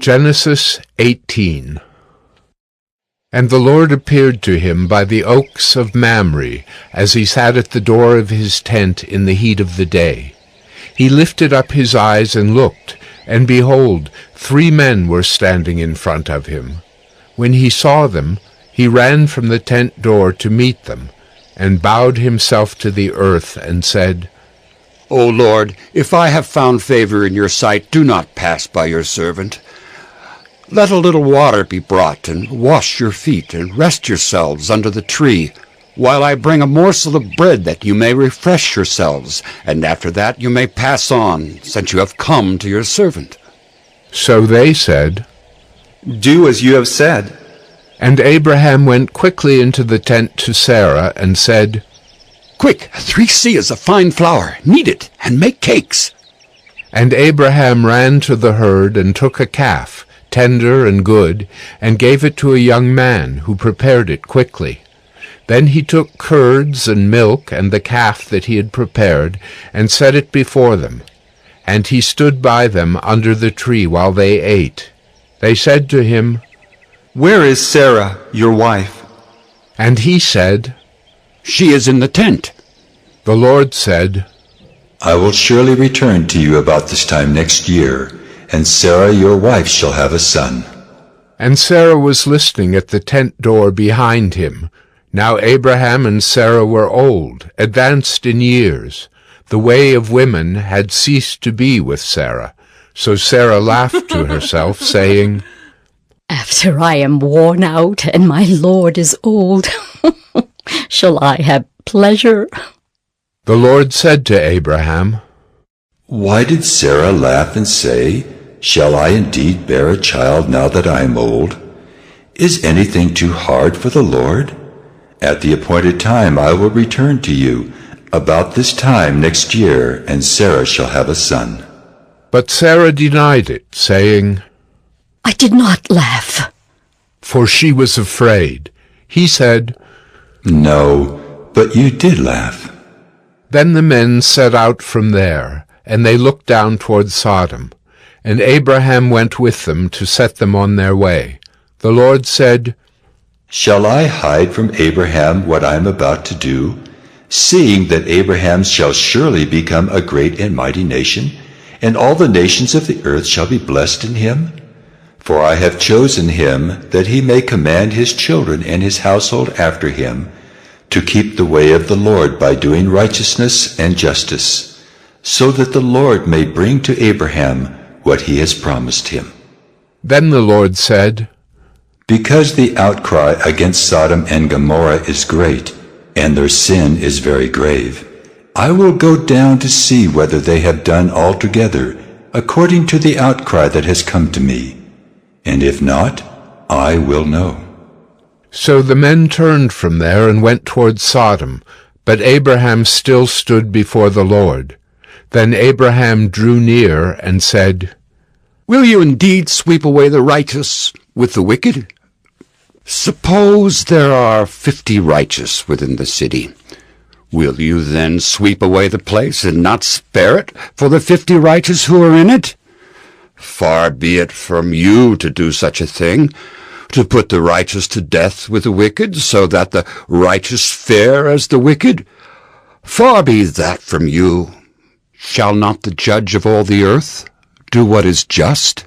Genesis 18. And the Lord appeared to him by the oaks of Mamre, as he sat at the door of his tent in the heat of the day. He lifted up his eyes and looked, and behold, 3 men were standing in front of him. When he saw them, he ran from the tent door to meet them, and bowed himself to the earth, and said, O Lord, if I have found favor in your sight, do not pass by your servant. Let a little water be brought, and wash your feet, and rest yourselves under the tree, while I bring a morsel of bread that you may refresh yourselves, and after that you may pass on, since you have come to your servant. So they said, Do as you have said. And Abraham went quickly into the tent to Sarah, and said, Quick, 3 seahs of fine flour, knead it, and make cakes. And Abraham ran to the herd, and took a calf, tender and good, and gave it to a young man, who prepared it quickly. Then he took curds and milk and the calf that he had prepared, and set it before them. And he stood by them under the tree while they ate. They said to him, Where is Sarah, your wife? And he said, She is in the tent. The Lord said, I will surely return to you about this time next year, and Sarah your wife shall have a son. And Sarah was listening at the tent door behind him. Now Abraham and Sarah were old, advanced in years. The way of women had ceased to be with Sarah. So Sarah laughed to herself, saying, After I am worn out and my Lord is old, shall I have pleasure? The Lord said to Abraham, Why did Sarah laugh and say, Shall I indeed bear a child now that I am old? Is anything too hard for the Lord? At the appointed time I will return to you, about this time next year, and Sarah shall have a son. But Sarah denied it, saying, I did not laugh. For she was afraid. He said, No, but you did laugh. Then the men set out from there, and they looked down toward Sodom. And Abraham went with them to set them on their way. The Lord said, Shall I hide from Abraham what I am about to do, seeing that Abraham shall surely become a great and mighty nation, and all the nations of the earth shall be blessed in him? For I have chosen him that he may command his children and his household after him, to keep the way of the Lord by doing righteousness and justice, so that the Lord may bring to Abraham what he has promised him. Then the Lord said, Because the outcry against Sodom and Gomorrah is great, and their sin is very grave, I will go down to see whether they have done altogether according to the outcry that has come to me, and if not, I will know. So the men turned from there and went toward Sodom, but Abraham still stood before the Lord. Then Abraham drew near and said, Will you indeed sweep away the righteous with the wicked? Suppose there are 50 righteous within the city. Will you then sweep away the place and not spare it for the 50 righteous who are in it? Far be it from you to do such a thing, to put the righteous to death with the wicked, so that the righteous fare as the wicked. Far be that from you. Shall not the judge of all the earth do what is just?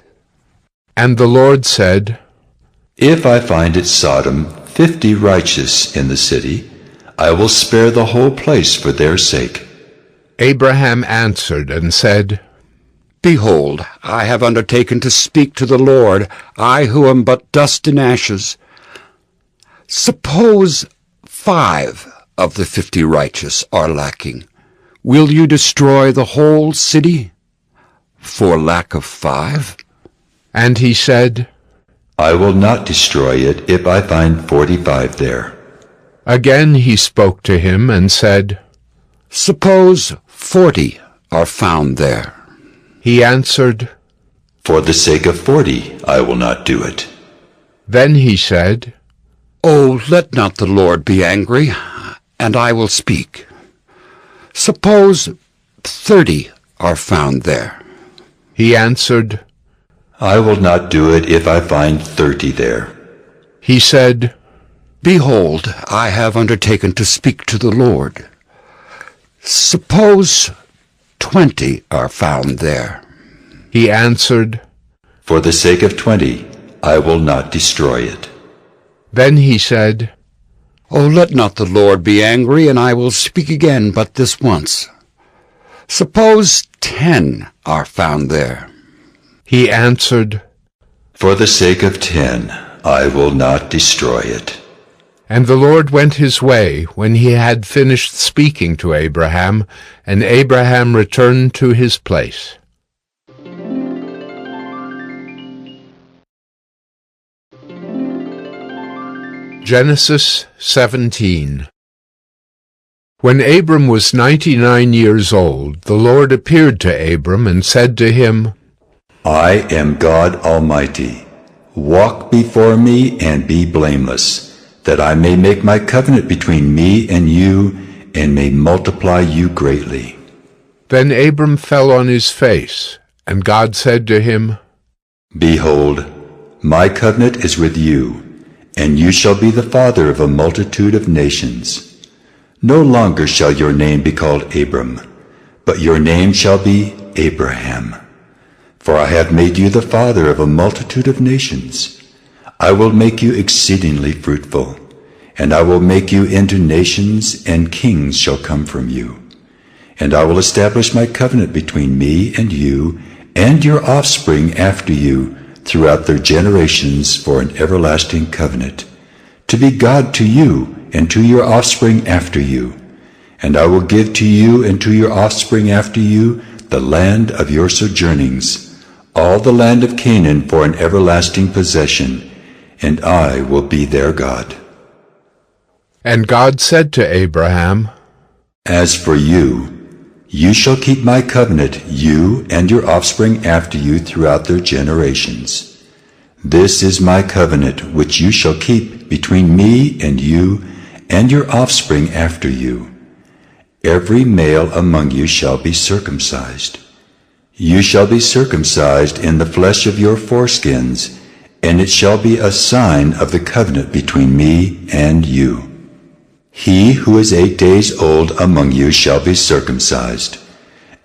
And the Lord said, If I find at Sodom 50 righteous in the city, I will spare the whole place for their sake. Abraham answered and said, Behold, I have undertaken to speak to the Lord, I who am but dust and ashes. Suppose 5 of the 50 righteous are lacking. Will you destroy the whole city for lack of 5? And he said, I will not destroy it if I find 45 there. Again he spoke to him and said, Suppose 40 are found there. He answered, For the sake of 40 I will not do it. Then he said, Oh, let not the Lord be angry, and I will speak. Suppose 30 are found there. He answered, I will not do it if I find 30 there. He said, Behold, I have undertaken to speak to the Lord. Suppose 20 are found there. He answered, For the sake of 20, I will not destroy it. Then he said, Oh, let not the Lord be angry, and I will speak again but this once. Suppose 10 are found there. He answered, For the sake of 10, I will not destroy it. And the Lord went his way when he had finished speaking to Abraham, and Abraham returned to his place. Genesis 17. When Abram was 99 years old, the Lord appeared to Abram and said to him, I am God Almighty. Walk before me and be blameless, that I may make my covenant between me and you, and may multiply you greatly. Then Abram fell on his face, and God said to him, Behold, my covenant is with you, and you shall be the father of a multitude of nations. No longer shall your name be called Abram, but your name shall be Abraham. For I have made you the father of a multitude of nations. I will make you exceedingly fruitful, and I will make you into nations, and kings shall come from you. And I will establish my covenant between me and you, and your offspring after you, throughout their generations for an everlasting covenant, to be God to you and to your offspring after you. And I will give to you and to your offspring after you the land of your sojournings, all the land of Canaan for an everlasting possession, and I will be their God. And God said to Abraham, As for you, you shall keep my covenant, you and your offspring after you throughout their generations. This is my covenant which you shall keep between me and you and your offspring after you. Every male among you shall be circumcised. You shall be circumcised in the flesh of your foreskins, and it shall be a sign of the covenant between me and you. He who is 8 days old among you shall be circumcised,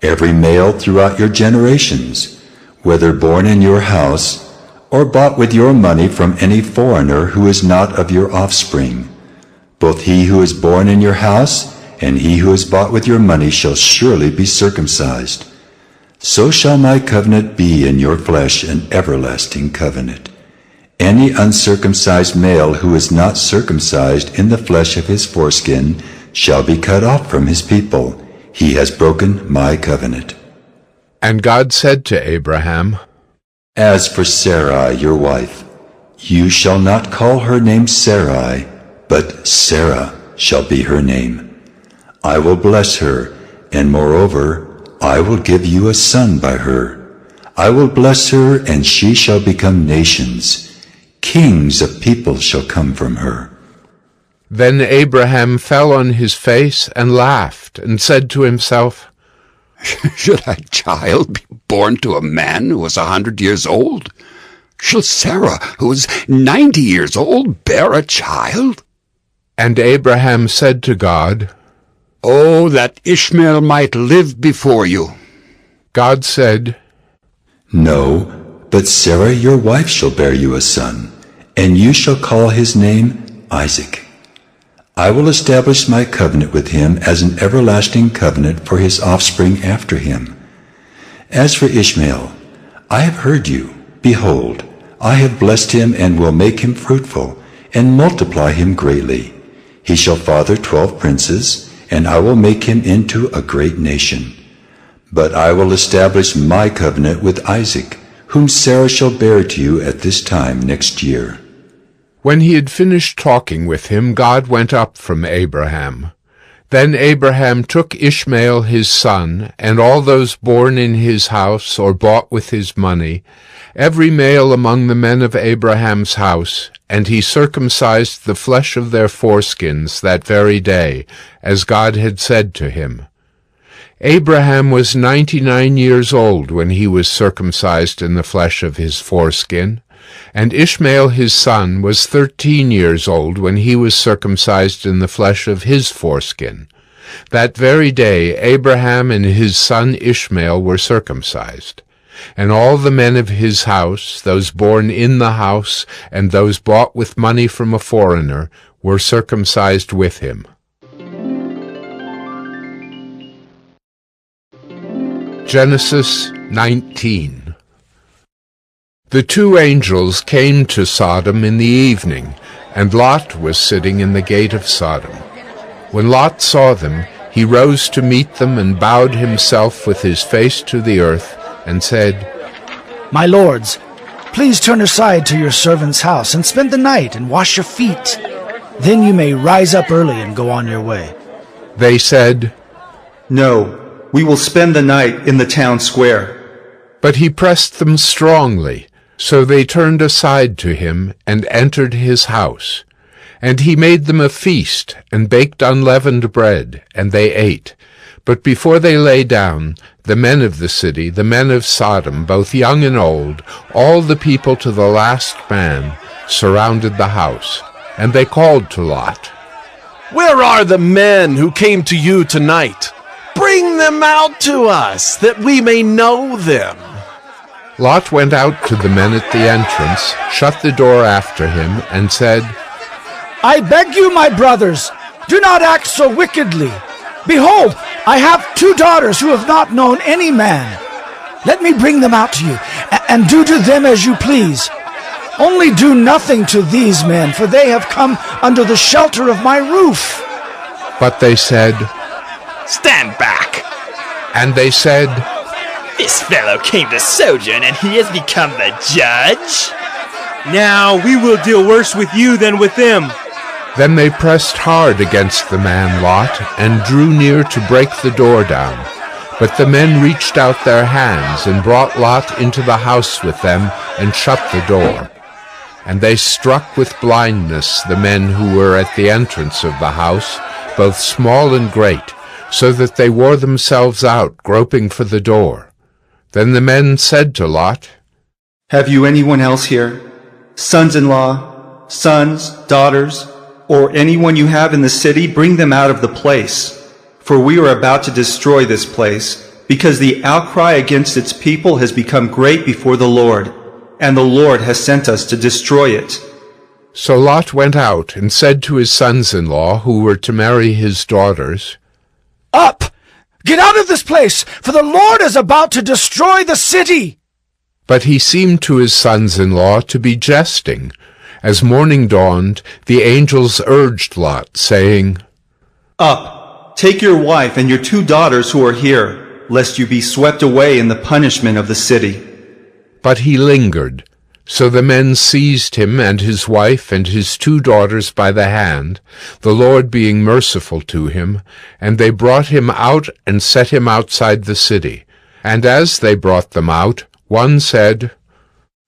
every male throughout your generations, whether born in your house or bought with your money from any foreigner who is not of your offspring. Both he who is born in your house and he who is bought with your money shall surely be circumcised. So shall my covenant be in your flesh, an everlasting covenant. Any uncircumcised male who is not circumcised in the flesh of his foreskin shall be cut off from his people. He has broken my covenant. And God said to Abraham, As for Sarai, your wife, you shall not call her name Sarai, but Sarah shall be her name. I will bless her, and moreover, I will give you a son by her. I will bless her, and she shall become nations. Kings of people shall come from her. Then Abraham fell on his face and laughed, and said to himself, Should a child be born to a man who was 100 years old? Shall Sarah, who was 90 years old, bear a child? And Abraham said to God, Oh, that Ishmael might live before you. God said, No, but Sarah your wife shall bear you a son, and you shall call his name Isaac. I will establish my covenant with him as an everlasting covenant for his offspring after him. As for Ishmael, I have heard you. Behold, I have blessed him and will make him fruitful, and multiply him greatly. He shall father 12 princes, and I will make him into a great nation. But I will establish my covenant with Isaac, whom Sarah shall bear to you at this time next year. When he had finished talking with him, God went up from Abraham. Then Abraham took Ishmael his son, and all those born in his house or bought with his money, every male among the men of Abraham's house, and he circumcised the flesh of their foreskins that very day, as God had said to him. Abraham was 99 years old when he was circumcised in the flesh of his foreskin, and Ishmael his son was 13 years old when he was circumcised in the flesh of his foreskin. That very day Abraham and his son Ishmael were circumcised. And all the men of his house, those born in the house, and those bought with money from a foreigner, were circumcised with him. Genesis 19. The two angels came to Sodom in the evening, and Lot was sitting in the gate of Sodom. When Lot saw them, he rose to meet them and bowed himself with his face to the earth, and said, "My lords, please turn aside to your servant's house and spend the night and wash your feet. Then you may rise up early and go on your way." They said, No, we will spend the night in the town square. but he pressed them strongly. So they turned aside to him and entered his house. And he made them a feast and baked unleavened bread, and they ate. But before they lay down, the men of the city, the men of Sodom, both young and old, all the people to the last man, surrounded the house. And they called to Lot, "Where are the men who came to you tonight? Bring them out to us, that we may know them." Lot went out to the men at the entrance, shut the door after him, and said, "I beg you, my brothers, do not act so wickedly. Behold, I have 2 daughters who have not known any man. Let me bring them out to you, and do to them as you please. Only do nothing to these men, for they have come under the shelter of my roof." But they said, "Stand back! and they said, This fellow came to sojourn and he has become the judge? Now we will deal worse with you than with them." Then they pressed hard against the man Lot, and drew near to break the door down. But the men reached out their hands, and brought Lot into the house with them, and shut the door. And they struck with blindness the men who were at the entrance of the house, both small and great, so that they wore themselves out, groping for the door. Then the men said to Lot, Have you anyone else here? Sons-in-law, sons, daughters, or anyone you have in the city, bring them out of the place. For we are about to destroy this place, because the outcry against its people has become great before the Lord, and the Lord has sent us to destroy it. So Lot went out and said to his sons-in-law, who were to marry his daughters, "Up! Get out of this place, for the Lord is about to destroy the city." But he seemed to his sons-in-law to be jesting. As morning dawned, the angels urged Lot, saying, Up, take your wife and your 2 daughters who are here, lest you be swept away in the punishment of the city. But he lingered. So the men seized him and his wife and his 2 daughters by the hand, the Lord being merciful to him, and they brought him out and set him outside the city. And as they brought them out, one said,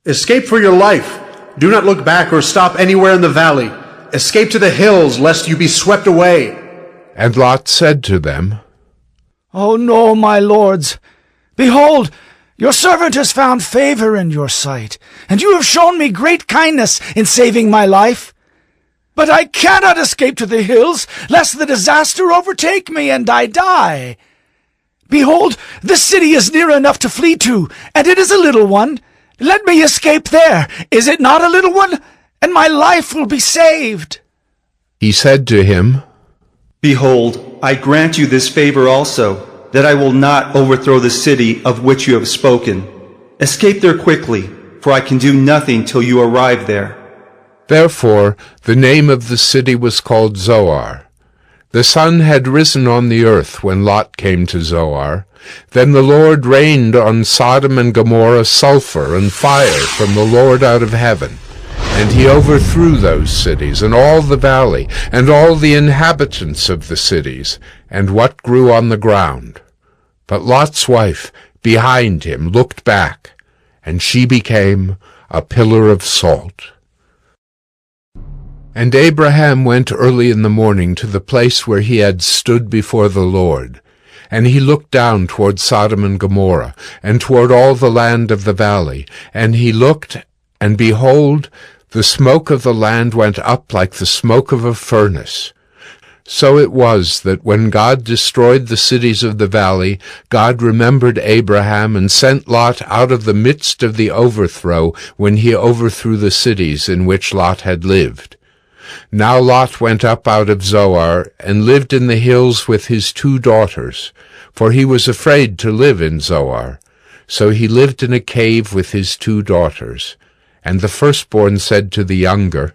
"Escape for your life. Do not look back or stop anywhere in the valley. Escape to the hills, lest you be swept away." And Lot said to them, "Oh no, my lords. Behold, your servant has found favor in your sight, and you have shown me great kindness in saving my life. But I cannot escape to the hills, lest the disaster overtake me and I die. Behold, this city is near enough to flee to, and it is a little one. Let me escape there. Is it not a little one? And my life will be saved." He said to him, Behold, I grant you this favor also, that I will not overthrow the city of which you have spoken. Escape there quickly, for I can do nothing till you arrive there. Therefore the name of the city was called Zoar. The sun had risen on the earth when Lot came to Zoar. Then the Lord rained on Sodom and Gomorrah sulfur and fire from the Lord out of heaven. And he overthrew those cities, and all the valley, and all the inhabitants of the cities, and what grew on the ground. But Lot's wife behind him looked back, and she became a pillar of salt. And Abraham went early in the morning to the place where he had stood before the Lord. And he looked down toward Sodom and Gomorrah, and toward all the land of the valley. And he looked, and behold, the smoke of the land went up like the smoke of a furnace. So it was that when God destroyed the cities of the valley, God remembered Abraham and sent Lot out of the midst of the overthrow when he overthrew the cities in which Lot had lived. Now Lot went up out of Zoar and lived in the hills with his 2 daughters, for he was afraid to live in Zoar. So he lived in a cave with his 2 daughters. And the firstborn said to the younger,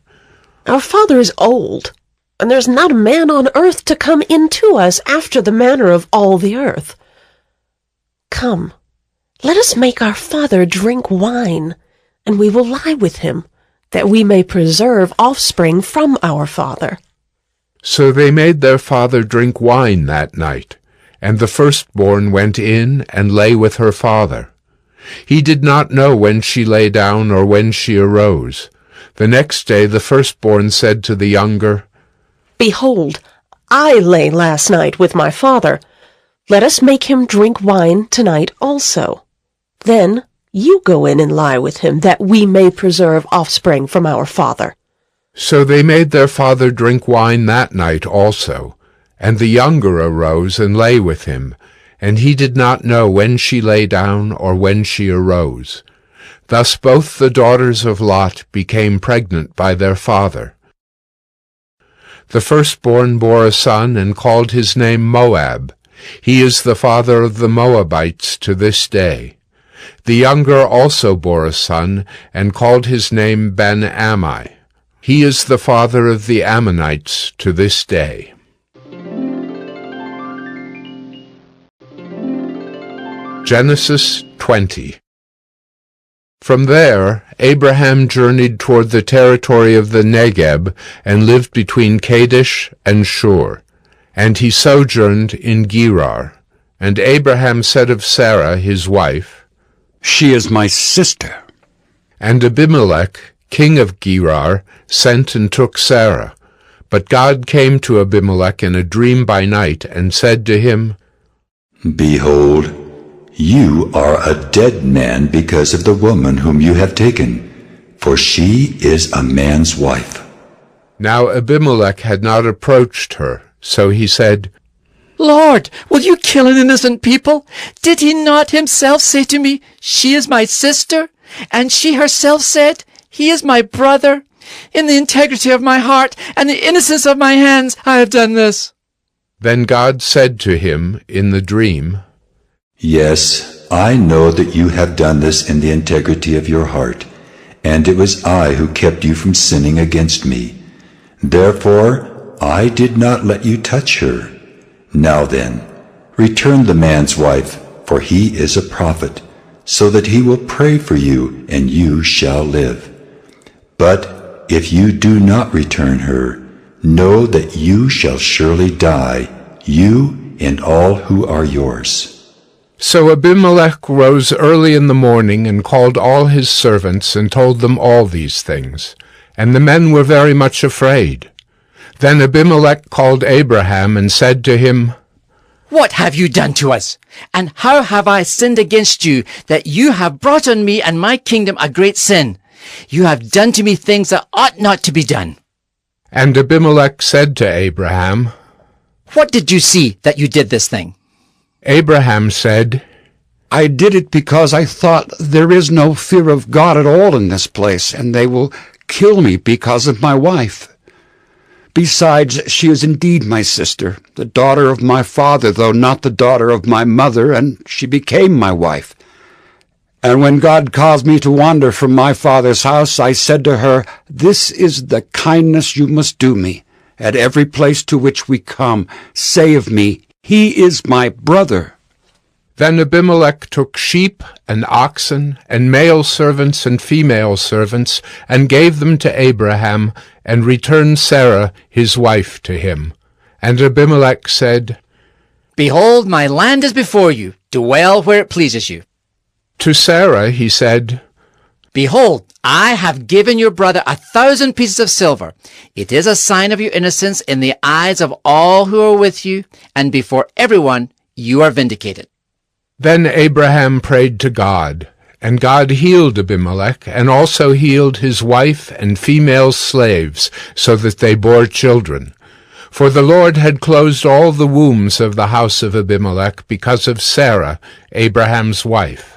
Our father is old, and there's not a man on earth to come in to us after the manner of all the earth. Come, let us make our father drink wine, and we will lie with him, that we may preserve offspring from our father. So they made their father drink wine that night, and the firstborn went in and lay with her father. He did not know when she lay down or when she arose. The next day the firstborn said to the younger, Behold, I lay last night with my father. Let us make him drink wine tonight also. Then you go in and lie with him, that we may preserve offspring from our father. So they made their father drink wine that night also. And the younger arose and lay with him, and he did not know when she lay down or when she arose. Thus both the daughters of Lot became pregnant by their father. The firstborn bore a son and called his name Moab. He is the father of the Moabites to this day. The younger also bore a son and called his name Ben-Ammi. He is the father of the Ammonites to this day. Genesis 20. From there, Abraham journeyed toward the territory of the Negeb, and lived between Kadesh and Shur. And he sojourned in Gerar. And Abraham said of Sarah his wife, She is my sister. And Abimelech, king of Gerar, sent and took Sarah. But God came to Abimelech in a dream by night, and said to him, Behold, you are a dead man because of the woman whom you have taken, for she is a man's wife. Now Abimelech had not approached her, so he said, Lord, will you kill an innocent people? Did he not himself say to me, She is my sister? And she herself said, He is my brother. In the integrity of my heart and the innocence of my hands I have done this. Then God said to him in the dream, Yes, I know that you have done this in the integrity of your heart, and it was I who kept you from sinning against me. Therefore, I did not let you touch her. Now then, return the man's wife, for he is a prophet, so that he will pray for you, and you shall live. But if you do not return her, know that you shall surely die, you and all who are yours. So Abimelech rose early in the morning and called all his servants and told them all these things. And the men were very much afraid. Then Abimelech called Abraham and said to him, What have you done to us? And how have I sinned against you, that you have brought on me and my kingdom a great sin? You have done to me things that ought not to be done. And Abimelech said to Abraham, What did you see that you did this thing? Abraham said, I did it because I thought there is no fear of God at all in this place, and they will kill me because of my wife. Besides, she is indeed my sister, the daughter of my father, though not the daughter of my mother, and she became my wife. And when God caused me to wander from my father's house, I said to her, This is the kindness you must do me. At every place to which we come, say of me, He is my brother. Then Abimelech took sheep and oxen and male servants and female servants and gave them to Abraham and returned Sarah his wife to him. And Abimelech said, Behold, my land is before you. Dwell where it pleases you. To Sarah he said, Behold, I have given your brother 1,000 pieces of silver. It is a sign of your innocence in the eyes of all who are with you, and before everyone You are vindicated." Then Abraham prayed to God, and God healed Abimelech, and also healed his wife and female slaves, so that they bore children. For the Lord had closed all the wombs of the house of Abimelech because of Sarah, Abraham's wife.